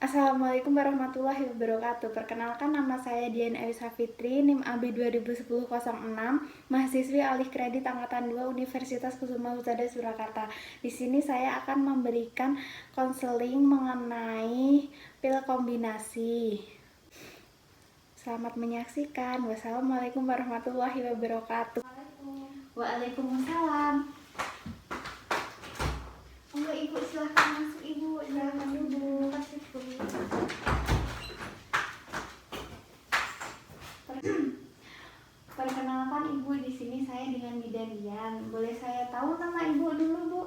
Assalamualaikum warahmatullahi wabarakatuh. Perkenalkan, nama saya Dian Elisa Fitri, NIM AB 2010-06, mahasiswi alih kredit angkatan 2 Universitas Kusuma Husada Surakarta. Di sini saya akan memberikan konseling mengenai pil kombinasi. Selamat menyaksikan. Wassalamualaikum warahmatullahi wabarakatuh. Waalaikumsalam. Enggak, Ibu, silahkan masuk, Ibu. Silahkan duduk. Perkenalkan, Ibu, di sini saya dengan Dian. Boleh saya tahu nama Ibu dulu, Bu?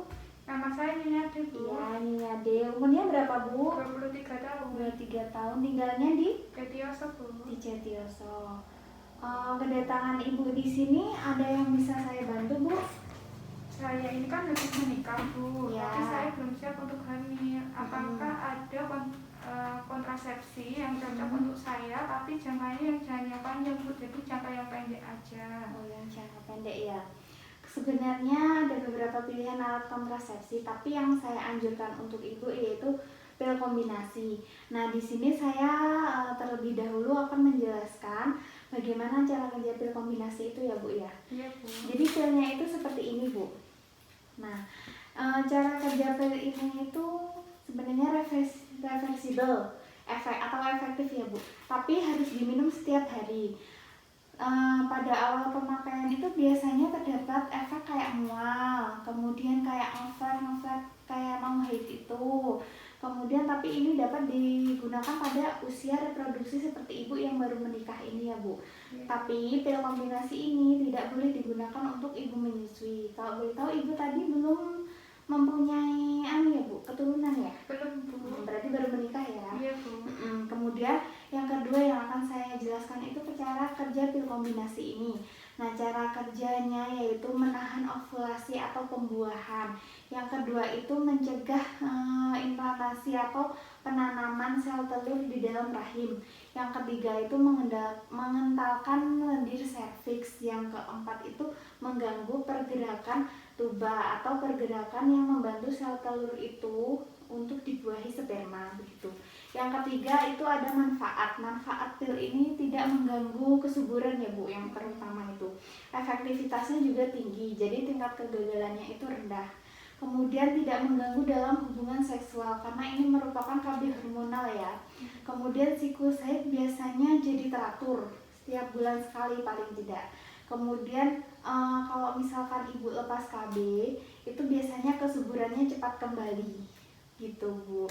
Nama saya Nyonya Ade, Bu. Iya, Nyonya Ade. Umurnya berapa, Bu? 23 tahun. 23 tahun. Tinggalnya di Jatiyoso, Bu. di Jatiyoso. Kedatangan Ibu di sini ada yang bisa saya bantu, Bu? Saya ini kan lagi menikah, Bu. Ya. Tapi saya belum siap untuk hamil. Apakah ada kontrasepsi yang cocok untuk saya, tapi jangkanya yang jangan panjang, Bu. Jadi jangka yang pendek aja. Oh, yang jangka pendek ya. Sebenarnya ada beberapa pilihan alat kontrasepsi, tapi yang saya anjurkan untuk Ibu yaitu pil kombinasi. Nah, di sini saya terlebih dahulu akan menjelaskan bagaimana cara kerja pil kombinasi itu ya, Bu ya. Iya, Bu. Jadi pilnya itu seperti ini, Bu. Nah, cara kerja pil ini itu sebenarnya reversible, efektif ya, Bu. Tapi harus diminum setiap hari. Pada awal pemakaian itu biasanya terdapat efek kayak mual, kemudian kayak ngeflek kayak mau haid itu. Kemudian tapi ini dapat digunakan pada usia reproduksi seperti Ibu yang baru menikah ini ya, Bu. Ya. Tapi pil kombinasi ini tidak boleh digunakan untuk Ibu menyusui. Kalau boleh tahu, Ibu tadi belum mempunyai ya, Bu, keturunan ya? Belum, Bu. Berarti baru menikah ya? Iya, Bu. Kemudian yang kedua yang akan saya jelaskan itu cara kerja pil kombinasi ini. Nah, cara kerjanya yaitu menahan ovulasi atau pembuahan. Yang kedua itu mencegah implantasi atau penanaman sel telur di dalam rahim. Yang ketiga itu mengentalkan lendir serviks. Yang keempat itu mengganggu pergerakan tuba atau pergerakan yang membantu sel telur itu untuk dibuahi sperma begitu. Yang ketiga itu ada manfaat. Manfaat pil ini tidak mengganggu kesuburan ya, Bu, yang terutama itu. Efektivitasnya juga tinggi, jadi tingkat kegagalannya itu rendah. Kemudian tidak mengganggu dalam hubungan seksual karena ini merupakan KB hormonal ya. Kemudian siklus haid biasanya jadi teratur setiap bulan sekali paling tidak. Kemudian kalau misalkan Ibu lepas KB itu biasanya kesuburannya cepat kembali gitu, Bu.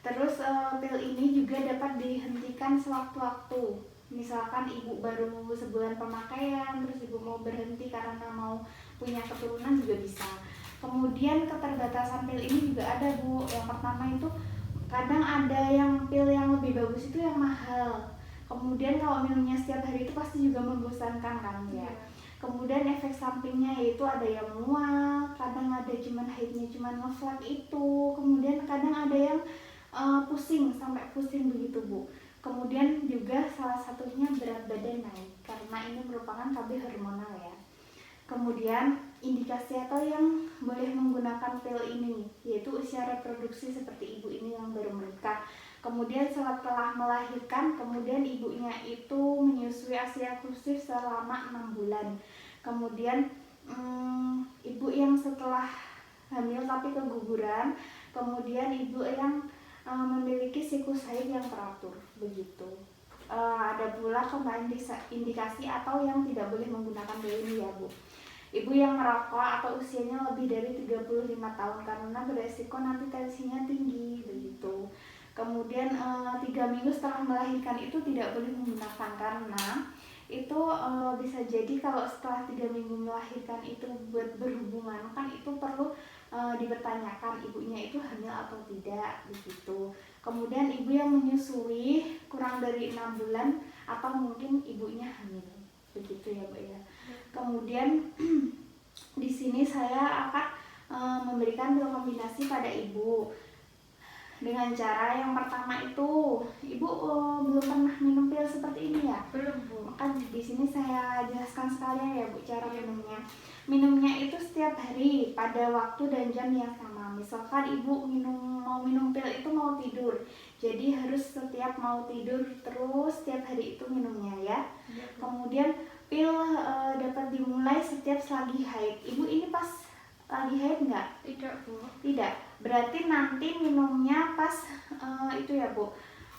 Terus pil ini juga dapat dihentikan sewaktu-waktu. Misalkan Ibu baru sebulan pemakaian, terus Ibu mau berhenti karena mau punya keturunan juga bisa. Kemudian keterbatasan pil ini juga ada, Bu. Yang pertama itu kadang ada yang pil yang lebih bagus itu yang mahal. Kemudian kalau minumnya setiap hari itu pasti juga membosankan kan ya. Kemudian efek sampingnya yaitu ada yang mual, kadang ada cuman haidnya cuman ngeflek itu. Kemudian kadang ada yang pusing, sampai pusing begitu, Bu. Kemudian juga salah satunya berat badan naik karena ini merupakan KB hormonal ya. Kemudian indikasi atau yang boleh menggunakan pil ini yaitu usia reproduksi seperti Ibu ini yang baru menikah. Kemudian setelah melahirkan, kemudian ibunya itu menyusui ASI eksklusif selama 6 bulan. Kemudian Ibu yang setelah hamil tapi keguguran, kemudian Ibu yang memiliki siklus haid yang teratur begitu. Ada pula indikasi atau yang tidak boleh menggunakan pil ini ya, Bu. Ibu yang merokok atau usianya lebih dari 35 tahun karena beresiko nanti tensinya tinggi begitu. Kemudian 3 minggu setelah melahirkan itu tidak boleh menggunakan karena itu bisa jadi kalau setelah 3 minggu melahirkan itu buat berhubungan kan itu perlu dipertanyakan ibunya itu hamil atau tidak begitu. Kemudian ibu yang menyusui kurang dari 6 bulan atau mungkin ibunya hamil begitu ya, Bu ya. Kemudian di sini saya akan memberikan pil kombinasi pada Ibu. Dengan cara yang pertama itu, Ibu belum pernah minum pil seperti ini ya? Belum, Bu. Maka di sini saya jelaskan sekalian ya Bu cara Iya. minumnya. Minumnya itu setiap hari pada waktu dan jam yang sama. Misalkan Ibu mau minum pil itu mau tidur, jadi harus setiap mau tidur terus setiap hari itu minumnya ya. Iya, Bu. Kemudian pil dapat dimulai setiap selagi haid. Ibu ini pas lagi haid nggak? Tidak, Bu. Tidak. Berarti nanti minumnya pas itu ya Bu.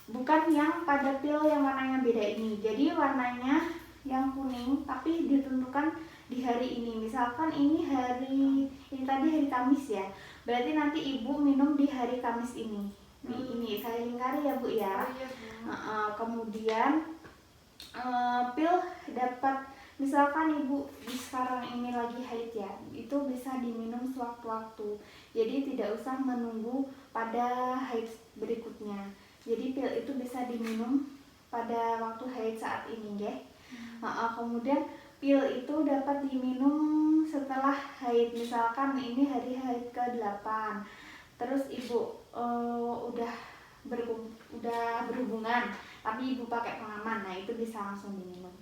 Bukan yang pada pil yang warnanya beda ini. Jadi warnanya yang kuning tapi ditentukan di hari ini. Misalkan ini tadi hari Kamis ya. Berarti nanti Ibu minum di hari Kamis ini. Ini saya lingkari ya Bu ya. Oh, iya, Bu. Kemudian pil dapat, misalkan Ibu sekarang ini lagi haid ya, itu bisa diminum sewaktu-waktu. Jadi tidak usah menunggu pada haid berikutnya. Jadi pil itu bisa diminum pada waktu haid saat ini ya. Kemudian pil itu dapat diminum setelah haid. Misalkan ini hari haid ke-8. Terus Ibu udah berhubungan tapi Ibu pakai pengaman, nah itu bisa langsung diminum.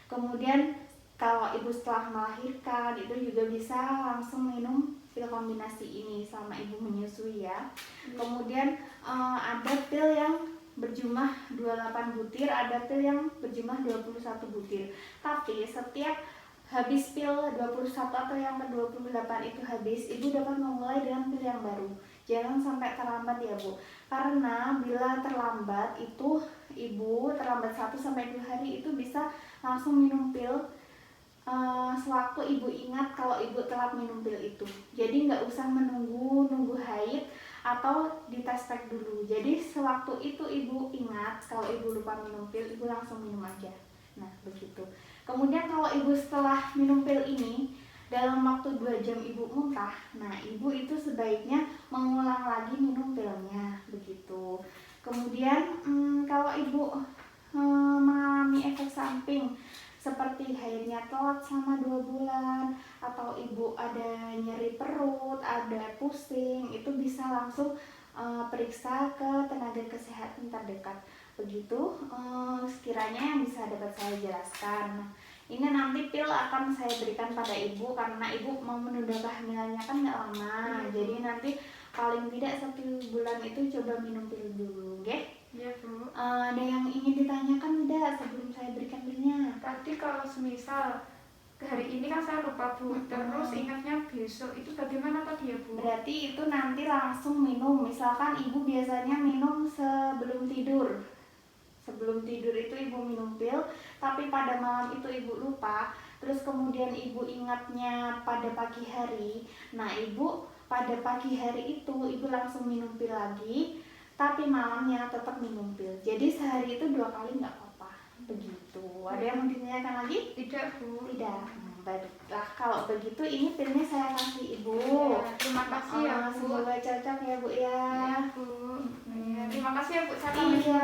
Kemudian kalau Ibu setelah melahirkan itu juga bisa langsung minum pil kombinasi ini selama Ibu menyusui ya. Kemudian ada pil yang berjumlah 28 butir, ada pil yang berjumlah 21 butir. Tapi setiap habis pil 21 atau yang ke-28 itu habis, Ibu dapat memulai dengan pil yang baru. Jangan sampai terlambat ya Bu. Karena bila terlambat itu Ibu terlambat 1-2 hari itu bisa langsung minum pil sewaktu Ibu ingat kalau Ibu telat minum pil itu. Jadi nggak usah nunggu haid atau dites pack dulu. Jadi sewaktu itu Ibu ingat kalau Ibu lupa minum pil, Ibu langsung minum aja. Nah begitu. Kemudian kalau Ibu setelah minum pil ini dalam waktu 2 jam Ibu muntah, nah Ibu itu sebaiknya mengulang lagi minum pilnya begitu. Kemudian kalau Ibu mengalami efek samping seperti haidnya telat selama 2 bulan, atau Ibu ada nyeri perut, ada pusing, itu bisa langsung periksa ke tenaga kesehatan terdekat. Begitu sekiranya yang bisa dapat saya jelaskan. Nah, ini nanti pil akan saya berikan pada Ibu karena Ibu mau menunda kehamilannya kan nggak lama. Jadi nanti paling tidak 1 bulan itu coba minum pil dulu, ya? Iya, Bu. Ada yang ingin ditanyakan tidak sebelum saya berikan pilnya? Tadi kalau semisal hari ini kan saya lupa, Bu. Terus ingatnya besok, itu bagaimana tadi ya, Bu? Berarti itu nanti langsung minum. Misalkan Ibu biasanya minum sebelum tidur. Sebelum tidur itu Ibu minum pil, tapi pada malam itu Ibu lupa, terus kemudian Ibu ingatnya pada pagi hari. Nah Ibu pada pagi hari itu Ibu langsung minum pil lagi, tapi malamnya tetap minum pil. Jadi sehari itu 2 kali nggak apa-apa. Begitu. Ada yang mau ditanyakan lagi? Tidak, Bu. Tidak. Baiklah, kalau begitu ini pilnya saya kasih Ibu. Ya, terima kasih ya, Bu. Semoga cocok ya Bu ya. Iya, Bu. Ya, terima kasih ya, Bu. Saya Iya.